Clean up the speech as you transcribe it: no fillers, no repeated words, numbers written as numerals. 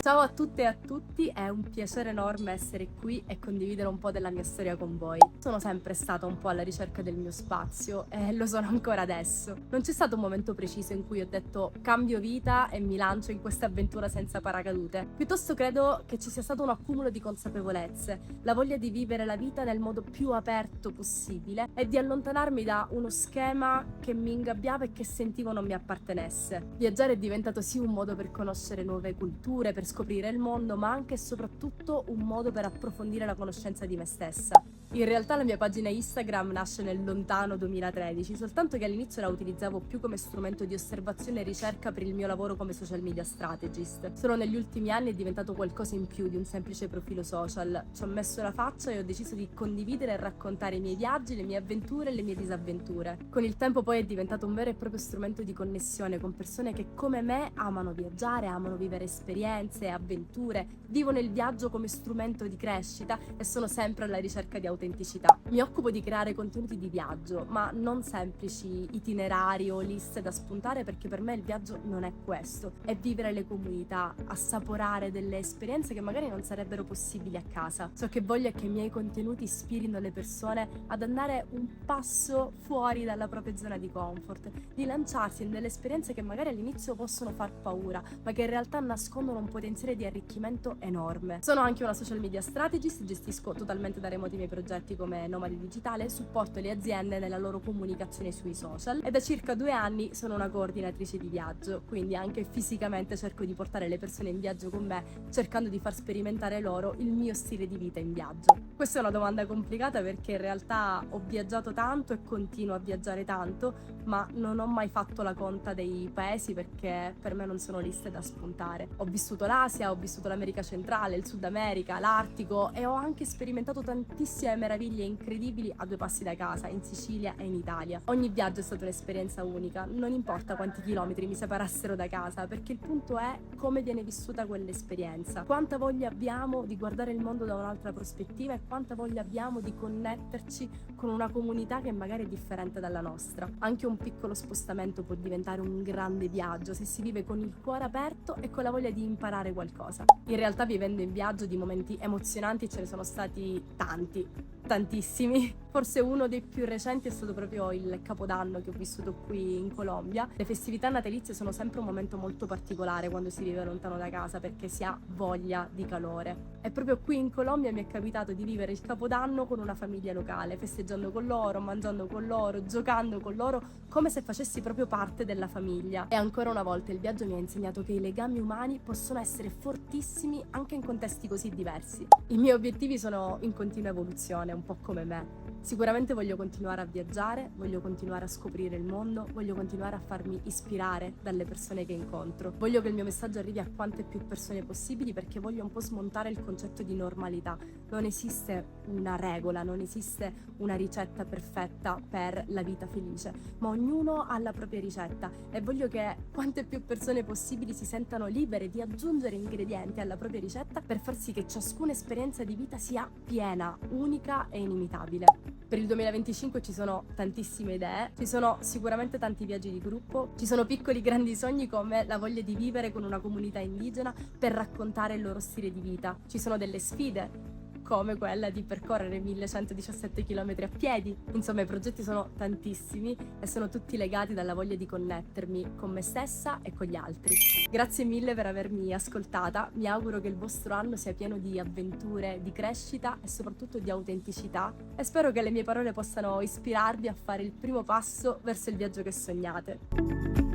Ciao a tutte e a tutti, è un piacere enorme essere qui e condividere un po' della mia storia con voi. Sono sempre stata un po' alla ricerca del mio spazio e lo sono ancora adesso. Non c'è stato un momento preciso in cui ho detto cambio vita e mi lancio in questa avventura senza paracadute. Piuttosto credo che ci sia stato un accumulo di consapevolezze, la voglia di vivere la vita nel modo più aperto possibile e di allontanarmi da uno schema che mi ingabbiava e che sentivo non mi appartenesse. Viaggiare è diventato sì un modo per conoscere nuove culture, per scoprire il mondo, ma anche e soprattutto un modo per approfondire la conoscenza di me stessa. In realtà la mia pagina Instagram nasce nel lontano 2013, soltanto che all'inizio la utilizzavo più come strumento di osservazione e ricerca per il mio lavoro come social media strategist. Solo negli ultimi anni è diventato qualcosa in più di un semplice profilo social. Ci ho messo la faccia e ho deciso di condividere e raccontare i miei viaggi, le mie avventure e le mie disavventure. Con il tempo poi è diventato un vero e proprio strumento di connessione con persone che come me amano viaggiare, amano vivere esperienze, avventure, vivono il viaggio come strumento di crescita e sono sempre alla ricerca di autenticità. Mi occupo di creare contenuti di viaggio, ma non semplici itinerari o liste da spuntare, perché per me il viaggio non è questo, è vivere le comunità, assaporare delle esperienze che magari non sarebbero possibili a casa. Ciò che voglio è che i miei contenuti ispirino le persone ad andare un passo fuori dalla propria zona di comfort, di lanciarsi in delle esperienze che magari all'inizio possono far paura, ma che in realtà nascondono un potenziale di arricchimento enorme. Sono anche una social media strategist, gestisco totalmente da remoto i miei progetti come nomade digitale, supporto le aziende nella loro comunicazione sui social e da circa 2 anni sono una coordinatrice di viaggio, quindi anche fisicamente cerco di portare le persone in viaggio con me, cercando di far sperimentare loro il mio stile di vita in viaggio. Questa è una domanda complicata perché in realtà ho viaggiato tanto e continuo a viaggiare tanto, ma non ho mai fatto la conta dei paesi perché per me non sono liste da spuntare. Ho vissuto l'Asia, ho vissuto l'America centrale, il Sud America, l'Artico e ho anche sperimentato tantissime meraviglie incredibili a 2 passi da casa, in Sicilia e in Italia. Ogni viaggio è stata un'esperienza unica, non importa quanti chilometri mi separassero da casa, perché il punto è come viene vissuta quell'esperienza, quanta voglia abbiamo di guardare il mondo da un'altra prospettiva e quanta voglia abbiamo di connetterci con una comunità che magari è differente dalla nostra. Anche un piccolo spostamento può diventare un grande viaggio se si vive con il cuore aperto e con la voglia di imparare qualcosa. In realtà vivendo in viaggio di momenti emozionanti ce ne sono stati tanti, tantissimi. Forse uno dei più recenti è stato proprio il Capodanno che ho vissuto qui in Colombia. Le festività natalizie sono sempre un momento molto particolare quando si vive lontano da casa perché si ha voglia di calore. E proprio qui in Colombia mi è capitato di vivere il Capodanno con una famiglia locale, festeggiando con loro, mangiando con loro, giocando con loro, come se facessi proprio parte della famiglia. E ancora una volta il viaggio mi ha insegnato che i legami umani possono essere fortissimi anche in contesti così diversi. I miei obiettivi sono in continua evoluzione, un po' come me. Sicuramente voglio continuare a viaggiare, voglio continuare a scoprire il mondo, voglio continuare a farmi ispirare dalle persone che incontro. Voglio che il mio messaggio arrivi a quante più persone possibili perché voglio un po' smontare il concetto di normalità. Non esiste una regola, non esiste una ricetta perfetta per la vita felice, ma ognuno ha la propria ricetta e voglio che quante più persone possibili si sentano libere di aggiungere ingredienti alla propria ricetta per far sì che ciascuna esperienza di vita sia piena, unica e inimitabile. Per il 2025 ci sono tantissime idee, ci sono sicuramente tanti viaggi di gruppo, ci sono piccoli grandi sogni come la voglia di vivere con una comunità indigena per raccontare il loro stile di vita. Ci sono delle sfide come quella di percorrere 1117 km a piedi. Insomma, i progetti sono tantissimi e sono tutti legati dalla voglia di connettermi con me stessa e con gli altri. Grazie mille per avermi ascoltata, mi auguro che il vostro anno sia pieno di avventure, di crescita e soprattutto di autenticità e spero che le mie parole possano ispirarvi a fare il primo passo verso il viaggio che sognate.